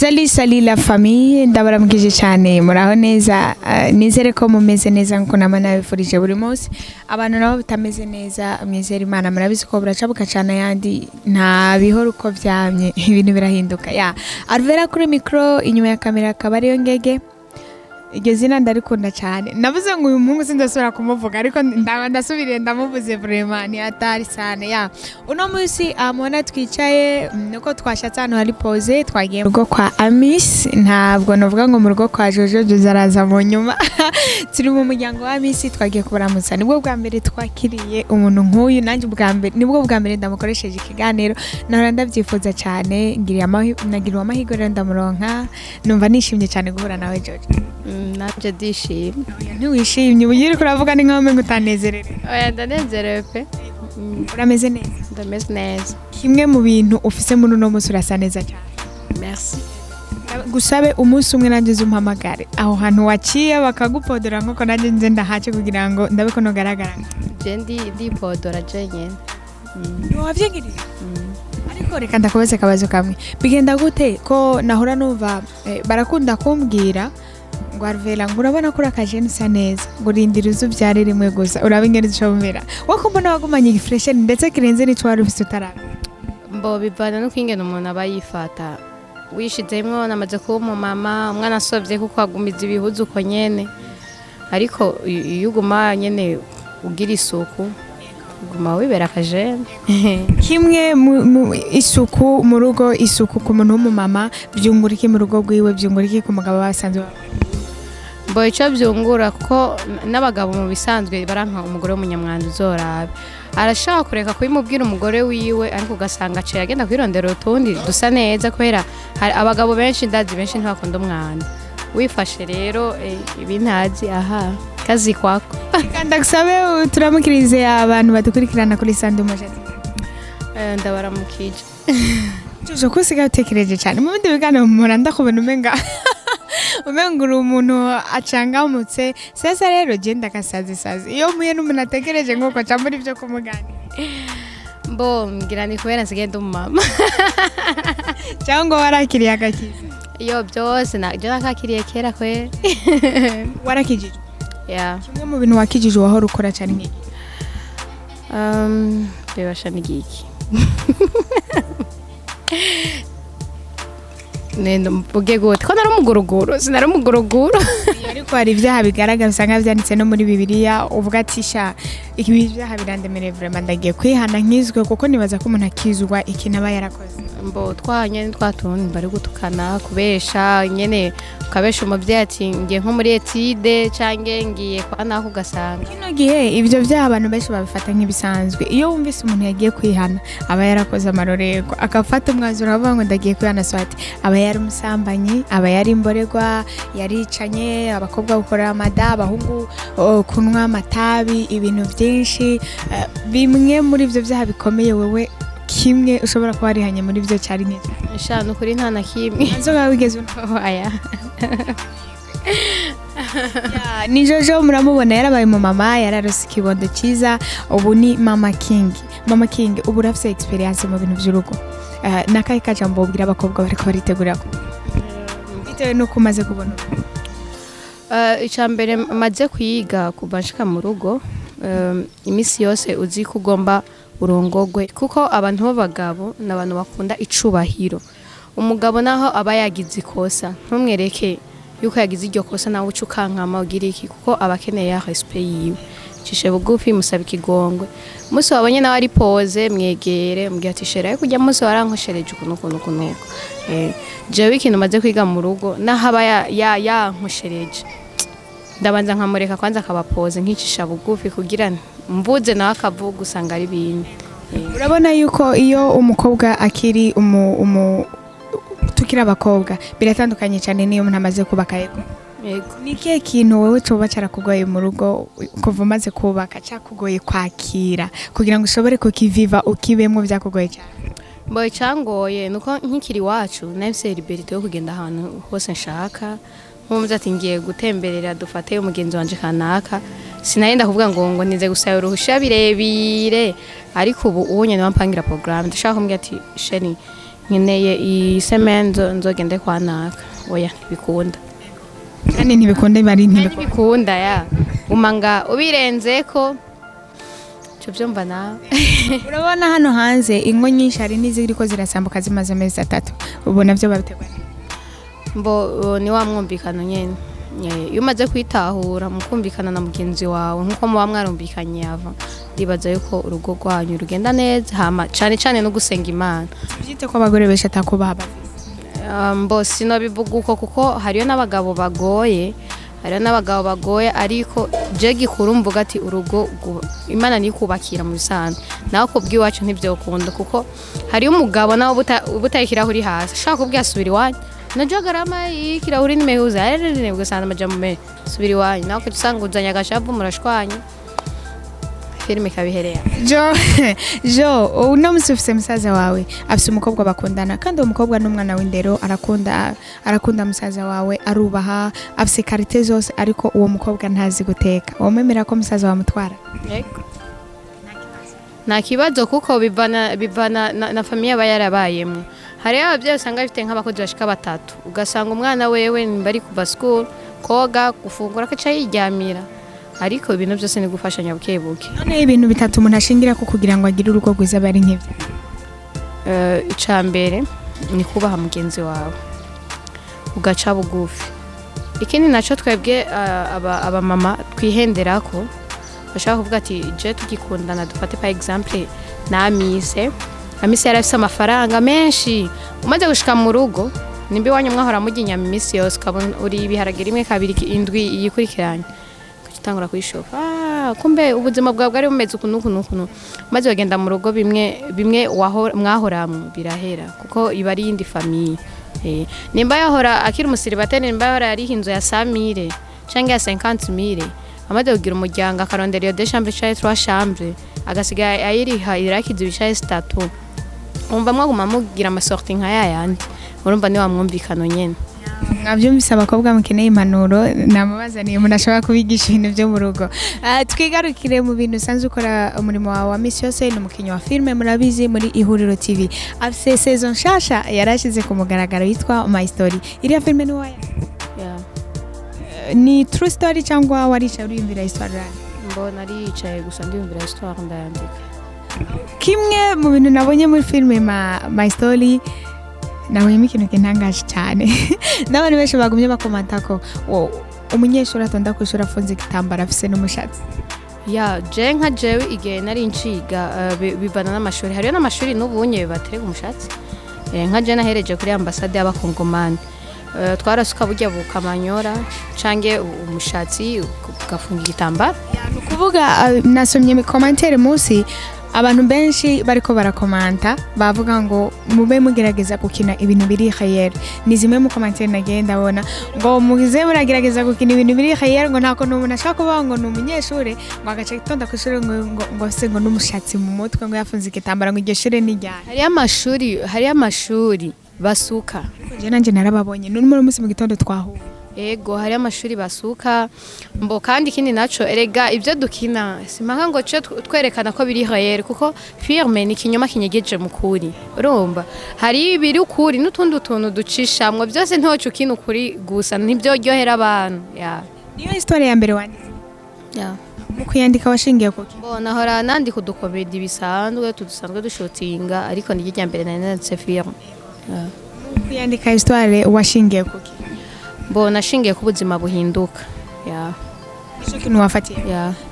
Salut la famille, ndabaramukije cyane muraho neza, nizere ko mumeze neza nkuko namana bifurije buri munsi. Abantu nabo bitameze neza mwizere Imana, murabizi ko buracabuka cyane yandi nta bihoro uko vyamye ibintu birahinduka. Ya Alvera kuri micro, inyuma ya kamera akaba ariyo Ngege. Iryo zina ndarikunda cyane. Navuze ngo uyu mungu sindasubira kumuvuga ariko ndasubiriye ndamuvuze vraiment ni atari sana. Ya uno munsi amona twicaye nuko twashatse hano hari pause twagiye mu rugo kwa Amis, ntabwo novuga ngo mu rugo kwa Jojo zaraza mu nyuma. Turi mu muryango wa Amis twagiye kubaramutsa. Nibwo bwa mbere twakiriye umuntu nk'uyu, nanjye nibwo bwa mbere ndamukoresheje ikiganiro. Nahora ndavyifuza cyane, nagiriwe amahirwe rero ndamuronka, numva nishimye cyane guhura nawe Jojo. Nanje dishimye. Ntiwishimye ubugire kuravuga ni nkaho mengo utanezerewe. Oya ndanezerewe pe. Urameze neza? Ndameze neza. Kimwe mu bintu ufise muri uno munsi urasa neza cyane. Merci. Gusabe umunsi umwe nanjye uzumpamagare aho hantu waciye bakagupodora nk'uko nanjye nze ndahace kugira ngo ndabe ko nogaragara. Je ndipodora je nyene. Wavyegirira? Ariko reka ndakubaze akabazo kamwe. Bigenda gute ko nahora numva barakunda kumbwira ngo Alvera ngo urabona ko urakaje nsa neza ngo rindira uzuvyare rimwe gusa uraba ingene zishobora wako mbona wagumanye igifreshen ndetse kirenze n'icyo wari ufite utaraba. Mbo bivana no kwingena umuntu aba yifata, wishizemwo namaze kuba umumama, umwana asovye kuko agumiza ibihuzu uko nyene, ariko iyo uguma nyene ugira isuku guma wibera akajene. Kimwe mu isuku mu rugo, isuku ku muntu w'umumama byungura iki mu rugo rwiwe, byungura iki ku mugabo basanzwe Mbo ico byungura kuko n'abagabo mu bisanzwe baranka umugore w'umunyamwanda uzorabe, arashaka kureka kubimubwira umugore wiwe ariko ugasanga aciye agenda kwirondera utundi dusa neza, kubera abagabo benshi ndazi benshi ntibakunda umwanda. Wifashe rero ibintazi aha kazi kwako. Kanda gusabe turamukirize abantu badukurikirana kuri Sande Umujeti. Ndabaramukije. Jojo kusiga utekereje cyane mu bindi bigano mpora ndakubona umenga uri umuntu acangamutse. Sasa rero genda kasazi iyo muye n'umuntu atekereje nk'uko aca muri byo kumuganira. Mbo ngira ni kubera nsigenda umumama cyangwa warakiriye agakiza. Iyo byose naje nakakiriye kera kwe. Warakijije? Yeah. Kimwe mu bintu wakijije wahora ukora cyane nk'iki? Bebasha n'igiki. Nendo mvuge gute ko narumuguruguru sinarumuguruguru. Ariko hari ibyaha bigaragara usanga byanditse no muri Bibiliya uvuga ati sha ibi byaha birandemereye vraiment ndagiye kwihana nkizwe kuko nibaza ko umuntu akizwa ikintu aba yarakoze. Mbo twanye twatundi bari gutukana kubesha nyene ukabesha umuvyeyi ati ngiye nko muri etide cange ngiye kwa naho ugasanga kino gihe ibyo byaha abantu benshi babifata nk'ibisanzwe. Iyo wumvise umuntu yagiye kwihana aba yarakoze amarorego akafata umwanzuro avuga ngo ndagiye kwihana swati, aba yari umusambanyi, aba yari imborerwa, yaricanye, abakobwa gukora amada, abahungu kunwa amatabi, ibintu byinshi. Bimwe muri ibyo byaha bikomeye wewe kimwe ushobora kuba arihanye muri byo cyari neza? Shano kuri nta na kimwe. Nzoga wigeze aya. Ni Jojo muramubona yarabaye mu mama, yararose ikibondo cyiza, ubu ni Mama King. Mama King ubu urafite experience mu bintu by'urugo. Nakaye kajambo ubwira abakobwa bariko baritegura ko bitewe nuko umaze kubona icambere maze kwiga kuva nshika mu rugo. Imisi yose uzi kugomba urongogwe kuko abantu b'abagabo n'abantu bakunda icubahiro. Umugabo naho aba yagize ikosa ntumwereke yuko yagize iryo kosa nawe ucukankama ugira iki, kuko abakeneye ya respect yiwe. Cishe bugufi musaba ikigongwe. Musi wabonye nawe ari pose mwegere mbwira ati shera kujya musi warankoshereje kunuko. Jewe ikintu maze kwiga mu rugo nahaba yankoshereje ndabanza nkamureka kwanza akaba pose nkicisha bugufi kugira mvuze nawe akavuga usanga ari bindi. Urabona yuko iyo umukobwa akiri tukira abakobwa biratandukanye cyane niyo umuntu amaze kubaka yego. Ni kihe kintu wewe coba carakugoye mu rugo kuva umaze kubaka cakugoye kwakira kugira ngo ushobore kukiviva ukibemwo byakugoye cyane? Mbo cyangoye nuko nkikiri wacu nafise liberté yo kugenda ahantu hose nshaka. Nkumva ati ngiye gutemberera dufate umugenzi wanje kanaka, sinarenda kuvuga ngo nize gusaba uruhusha birebire, ariko ubu unye n'ampangira programme ndashaka kumbwira ati sheni nkeneye isemenzo nzogende kwa naka oya ntibikunda kandi ntibikunda bari ntibikunda ya umanga ubirenzeko cyo byumva nawe urabona hano hanze ingo nyinshi hari n'iziri ko zirasambuka zimaze amezi 3 ubona byo babitegwa mbo ni wa mwumvikano nyene iyo umaze kwitahura mukumvikana na mugenzi wawe nkuko muba mwarumvikanye yava ndibaza yuko urugo rwanyu rugenda neza hama cyane no gusenga Imana byite ko abagore besha takubaha mbo sino bivuga uko kuko hariyo n'abagabo bagoye ariko je gikuru mvuga ati urugo Imana ni kubakira mu bisanzwe naho kubwiwacu ntibyokunda kuko hariyo umugabo nawo butayikirahuri hasi shaka kubwiya subira iwanyu najua garama ikirahuri nimeuza nibwo sana majamume subira iwanyu naho kusanga uzanya agashavu murashwanye filime kabiherera jo unamusufise musaza wawe afise umukobwa bakundana kandi uwo mukobwa n'umwana w'indero arakunda musaza wawe arubaha afise karite zose ariko uwo mukobwa ntazi guteka wamemera ko musaza wamutwara yego nta kibazo kuko bivana na famiye bayarabayemo hari ababyeyi usanga bafite nk'abakozi bashika 3 ugasanga umwana wewe bari kuva school koga gufungura akaca yiryamira ariko ibintu byose ni gufashanya bukebuke none ibintu bitatu umuntu ashingira ko kugira ngo agire urugo rwiza bari nk'ibyo icambere ni kubaha mugenzi wawe ugaca bugufi ikindi naco twebwe aba mama twihenderako bashaka kuvuga ati je tugikundana dufate par exemple na Amise yarafise amafaranga menshi umaze gushika mu rugo nimbi wanyu mwahora muginya mu misi yose kabona uri ibiharage rimwe kabiri indwi yikurikiranye tangura kwishofa kumbe ubuzima bwawe bwari bumeze ukuntu maze bagenda mu rugo bimwe mwahoramwe birahera kuko iba ari indi famille nimba yahora akiri umusiribateri nimba yahora ari hinzo ya 100,000 cyangwa ya 50,000 amaze kugira umuryango akarondera iyo 2 chambres cyangwa 3 chambres agasiga ayiriha irakiza ibishaye 3 umva mwaguma mugira amasorti nka yayandi urumva ni wa mwumvikano nyene mwabyumvise abakobwa mukeneye impanuro namubazaniye umuntu ashobora kubigisha ibintu byo mu rugo twigarukire mu bintu usanzwe ukora umurimo wawe wa misi yose ni umukinnyi wa filime murabizi muri Ihuriro TV afise saison nshasha yarashize ku mugaragaro yitwa My Story iriya filime ni waya ni true story cyangwa waricaye uriyumvira histoire mbona aricaye gusa ndiyumvira histoire ndayandika kimwe mu bintu nabonye muri filime My Story nabonye ikintu kintangaje cyane n'abantu benshi bagumye bakomanta ko umunyeshuri atonda kwishura afunze igitambara afise n'umushatsi je nka jewe igihe nari nciga bivana n'amashuri hariyo n'amashuri n'ubunye baterega umushatsi nka je nahereje kuri ambasade y'abakongomani twarasuka burya bukamanyora cange umushatsi ugafunga igitambara ni ukuvuga nasomye commentaire munsi abantu benshi bariko barakomanta bavuga ngo mube mugerageza gukina ibintu biri khayere ni zimwe mu commentaire nagenda bona ngo mugize muragerageza gukina ibintu biri khayere ngo ntako n'umuntu ashaka kuvuga ngo n'umunyeshuri ngo agace gitonda kwishuri ngo se ngo n'umushatsi mu mutwe ngo yafunze igitambara ngo iryo shure ni ryari hari amashuri basuka je nanje narababonye n'umwe munsi mu gitondo twahuye ego hari amashuri basuka mbo kandi ikindi naco erega ibyo dukina simanga ngo cyo twerekana ko biri hayere kuko firme ni kinyoma kinyegeje mukuri urumva hari biri ukuri n'utundi tuntu ducishamwe byose ntoco kino kuri gusa nibyo ryohera abantu niyo histoire ya mbere wanditse mu kuyandika washingiye kuki mbona hora nandi kudukomedi bisanzwe tudusanzwe dushotinga ariko ni rya mbere nanditse firme kuyandika histoire washingiye kuki mbona ashingiye ku buzima buhinduka nicyo kintu wafatiye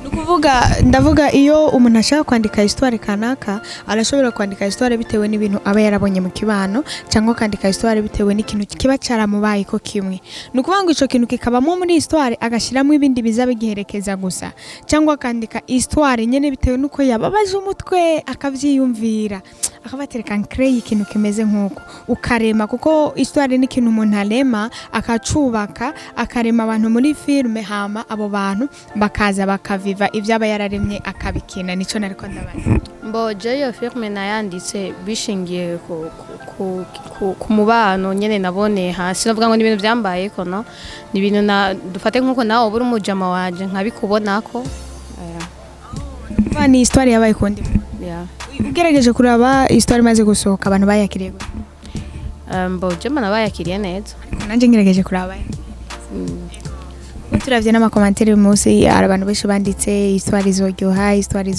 nukuvuga ndavuga iyo umuntu ashaka kwandika histoire kanaka arashobora kwandika histoire bitewe n'ibintu aba yarabonye mu kibano cyangwa kwandika histoire bitewe n'ikintu kiba cyaramubaye ko kimwe nukuvuga ngo ico kintu kikabamo muri histoire agashiramo ibindi bizabe giherekeza gusa cyangwa kwandika histoire nyene bitewe nuko yababaje umutwe akavyiyumvira akabatereka crée ikintu kimeze nkuko ukarema kuko histoire ni ikintu umuntu arema akacubaka akarema abantu muri filme hama abo bantu bakaza bakaviva ibyaba yararemye akabikina nico nariko ndabaza mbo je filme nayanditse bishingiye ku mubano nyene nabone hasi navuga ngo ni ibintu byambaye ko no ni ibintu dufate nkuko nawe buri umujama wanje nkabikubonako ni histoire yabaye kundi ugerageje kuraba histoire maze gusohoka abantu bayakiriye mbo je mana bayakiriye neza nanje ngerageje kuraba turavye n'amakomantere munsi hari abantu benshi banditse histoire izoryoha histoire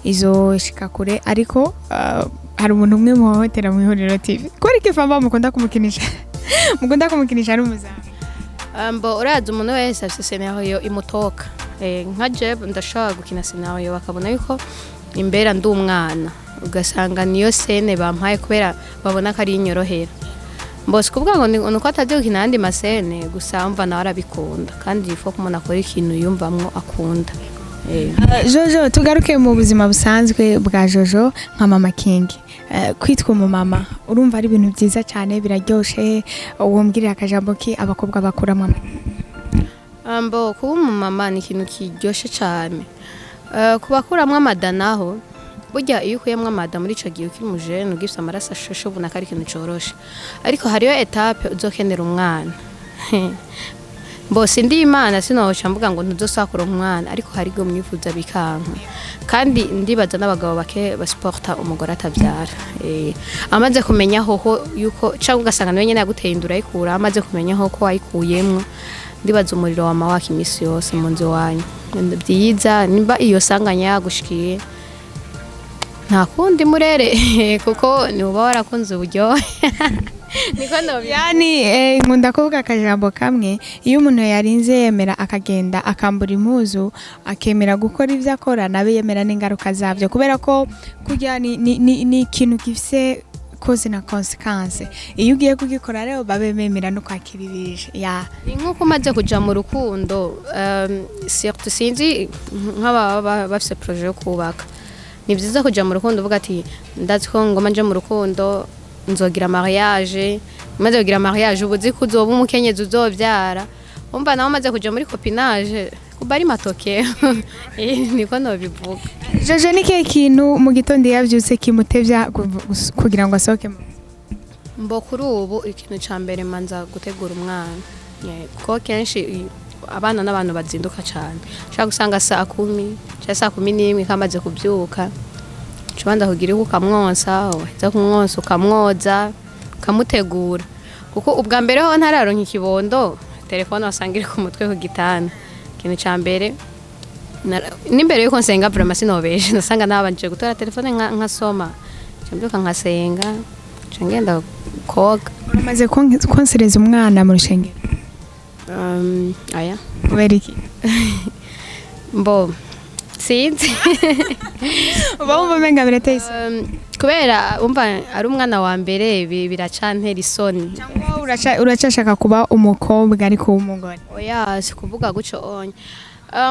izo shika kure ariko hari umuntu umwe muhohotera mu ihuriro TV ko ariko famba mukunda kumukinisha ari umuzamu mbo uraza umuntu wese afise scenario imutoka nka Jeb ndashaka gukina scenario bakabona yuko imbera ndi umwana ugasanga niyo scene bampaye kubera babona ko ari inyorohera mbose kuvuga ngo nuko ataje gukina andi masene gusa umva nawe arabikunda kandi ifo ko umuntu akora ikintu yumvamwo akunda Jojo tugaruke mu buzima busanzwe bwa Jojo nka Mama King kwitwa umumama urumva ari ibintu byiza cyane biraryoshe wombwirira akajambo ki abakobwa bakura mama mbo kuba umumama ni ikintu kiryoshe cyane kubakuramwe amadanaho burya iyo ukuyemwe amada muri ico gihe ukiri mujene ugifite amaraso ashoshe ubona ko ari ikintu coroshe ariko hariyo etape uzokenera umwana mbose ndi imana sinoca mvuga ngo ntuzosakura umwana ariko hari go mwifuza bikanka kandi ndibaza n'abagabo bake basporta umugore atavyara amaze kumenya hoho yuko cyangwa ugasanga nawe nyene yaguteye indura ayikura amaze kumenya ho ko ayikuyemwe ndibaza umuriro wa mawaki imisi yose mu nzu wanyu byiza nimba iyo sanganya yagushikiye nta kundi murere kuko ni uba warakunze uburyohe niko yani nkunda kuvuga akajambo kamwe iyo umuntu yarinze yemera akagenda akambura impuzu akemera gukora ivyo akora nabe yemera n'ingaruka zavyo kubera ko kurya ni ikintu gifise cause na consequence iyo ugiye kugikora rero babemera no kwakiribije nkuko maze kuja mu rukundo surtout sinzi nk'aba bafise projet yo kubaka ni byiza kuja mu rukundo uvuga ati ndazi ko ngoma nje mu rukundo nzogira mariage maze kugira mariage ubuzi kuzoba umukenyezi uzovyara umva nawe maze kuja muri copinage kubari matoke niko no bivuga Jojo ni kihe kintu mu gitondo yavyutse kimutevya kugira ngo asohoke mbo kuri ubu ikintu ca mbere manza gutegura umwana ko kenshi abana n'abantu bazinduka cyane shaka gusanga saa 10 cyangwa saa 11 kamaze kubyuka cubanda kugira ukamwonsa uheza kumwonsa ukamwoza ukamutegura kuko ubwa mbere ho ntararonka ikibondo telefone wasangira ku mutwe ku gitanda ikintu ca mbere n'imbere yuko nsenga vraiment sinobeje nasanga nabanje gutora telefone nkasoma cyambyuka nkasenga ngenda koga maze konsereza umwana mu rushengero aya kubera iki mbo sinzi uba wumva umenga birateye kubera umva ari umwana wa mbere biracantera isoni uracashaka kuba umukobwa ariko w'umugore oya si kuvuga guco onye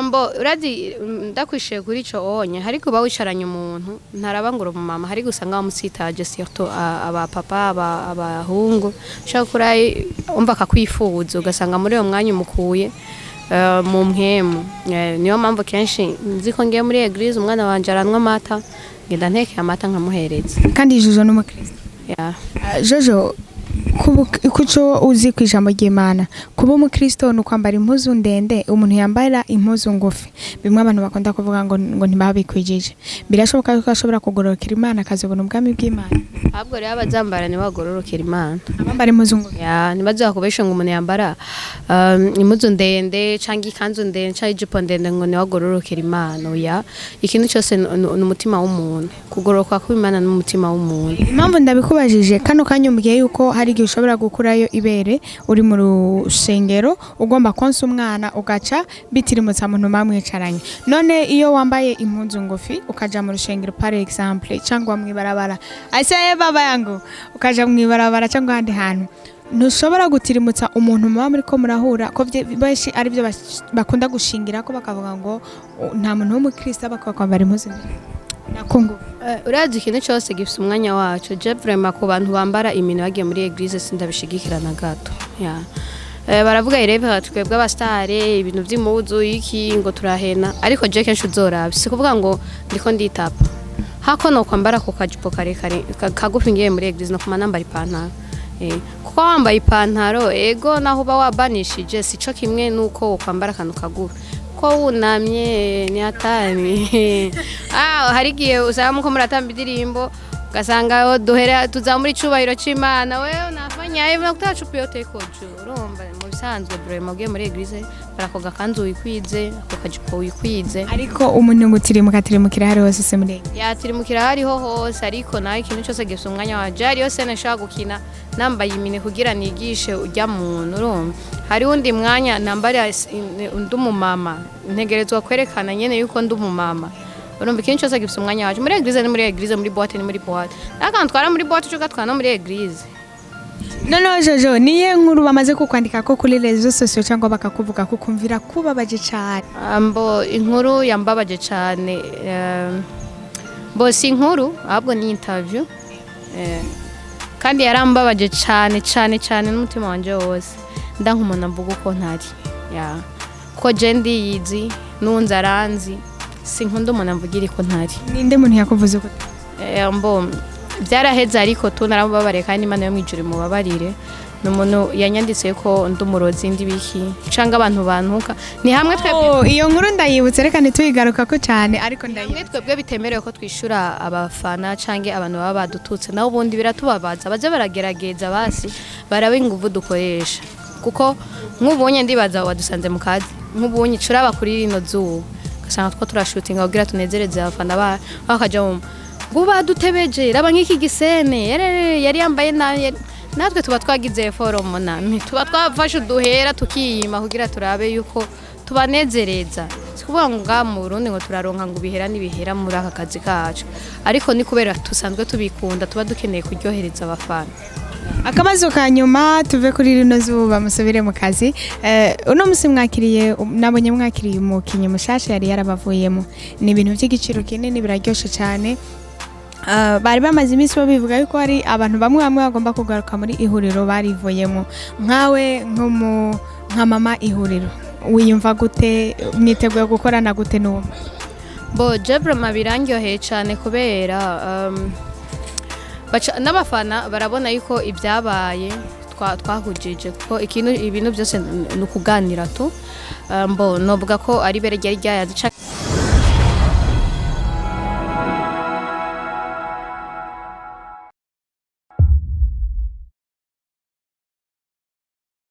mbo uradi ndakwishiye kuri ico onye hari kuba wicaranye umuntu ntarabangura umumama hari gusanga bamusitaje surtout aba papa abahungu shakura umva akakwifuza ugasanga muri uyo mwanya umukuye mu mpemu niyo mpamvu kenshi nzi ko ngiye muri eglise umwana wanje aranwa amata ngenda ntekeye amata nkamuhereza kandi Jojo n'umukristo Jojo kuco uzi ku ijambo ry'Imana kuba umukristo no kwambara impuzu ndende umuntu yambara impuzu ngufi bimwe abantu bakunda kuvuga ngo ntibabikwijije birashoboka ko ashobora kugororokera Imana akazobona ubwami bw'Imana ahubwo rero abazambara ni bagororokera Imana abambara impuzu ngufi nibazo yakubesha ngo umuntu yambara impuzu ndende cyangwa ikanzu ndende cyangwa ijipo ndende ngo ni bagororokera Imana ikintu cyose n'umutima w'umuntu kugororoka kw'Imana n'umutima w'umuntu impamvu ndabikubajije kano kanyumbiye yuko hari igihe ushobora gukurayo ibere uri mu rushengero ugomba konsa umwana ugaca bitirimutsa muntu bamwicaranye none iyo wambaye impuzu ngufi ukaja mu rushengero par exemple cyangwa mwibarabara asaye baba yangu ukaja mwibarabara cyangwa handi hantu ntushobora gutirimutsa umuntu muba muri ko murahura ko benshi ari byo bakunda gushingira ko bakavuga ngo nta muntu w'umukristo bakakwambara impuzu nakungu urazi ikintu cyose gifite umwanya wacu je vraiment ku bantu bambara imino bagiye muri eglise sindabishigikirana gato baravuga irebe twebwe abastare ibintu by'impuzu iki ngo turahena ariko je kenshi uzoraba si kuvuga ngo ndiko nditapa hako no kwambara ko kajipo kare kagufi ngiye muri eglise no kuma nambara ipantaro kuko wambaye ipantaro ego naho uba wabanishije sico kimwe nuko kwambara kanu kagufi ko wunamye ni hatari hari gihe usaba muko muratamba indirimbo ugasanga duhera tuzamura icubahiro c'Imana wewe unafanya hivyo na kutachupa yote iko juu urumva mu bisanzwe bro mugiye muri eglise barakoga kanzu wikwize ukajipo wikwize ariko umuntu ngutirimukira hari hose se muri yatirimukira hariho hose ariko nawe ikintu cyose gifite umwanya waje ari yose nashaka gukina nambaye imine kugira nigishe ujya muntu urumva hari undi mwanya nambara undi umumama ntegerezwa kwerekana nyene yuko ndi umumama urumva ikintu cyose gifite umwanya waje muri eglise ni muri eglise muri boîte ni muri boîte nakantwara muri boîte cyo gatwana muri eglise. Noneho Jojo niye nkuru bamaze kukwandika ko kuri rezo sosiyo cyangwa bakakuvuga ko kumvira kubabaje cyane ambo inkuru yambabaje cyane bo si inkuru ahubwo ni interview kandi yarambabaje cyane n'umutima wanje wose ndanka umuntu amvuga uko ntari ko je ndiyizi nunze aranzi sinkunda umuntu amvugira ko ntari ninde muntu yakuvuze ko ambo byaraheze ariko tunarambabare kandi Imana yo mwijuru mubabarire n'umuntu yanyanditse ko ndi umurozi ndi biki canga abantu bantuka ni hamwe twebwe iyo nkuru ndayibutse reka ntituyigaruka ko cyane ariko ndayibutse twebwe bitemerewe ko twishura abafana cange abantu baba badututse naho ubundi biratubabaza baje baragerageza basi barabe inguvu dukoresha kuko nk'ubonye ndibaza wadusanze mu kazi nk'ubonye curaba kuri rino zuba gasanga two turashutinga kugira tunezereze abafana bakaja mu guba dutebeje raba nk'iki gisene yari yambaye natwe tuba twagize forum nami tuba twafashe uduhera tukiyima kugira turabe yuko tubanezereza sikuvuga ngo mu Burundi ngo turaronka ngo bihera nibihera muri aka kazi kacu ariko ni kubera tusanzwe tubikunda tuba dukeneye kuryohereza abafana. Akabazo ka nyuma tuve kuri rino zuba musubire mu kazi uno musi mwakiriye nabonye mwakiriye umukinyi mushasha yari yarabavuyemo ni ibintu by'igiciro kinini biraryoshe cyane bari bamaze iminsi bivuga yuko hari abantu bamwe bagomba kugaruka muri ihuriro barivuyemo nkawe nka mama ihuriro wiyumva gute mwiteguye gukorana gute n'uwo bo Jebra mabirangyoheye cyane kubera n'abafana barabona yuko ibyabaye twahujije ko ibintu byose ni ukuganira tu mbo novuga ko ari bere ryari ryayaze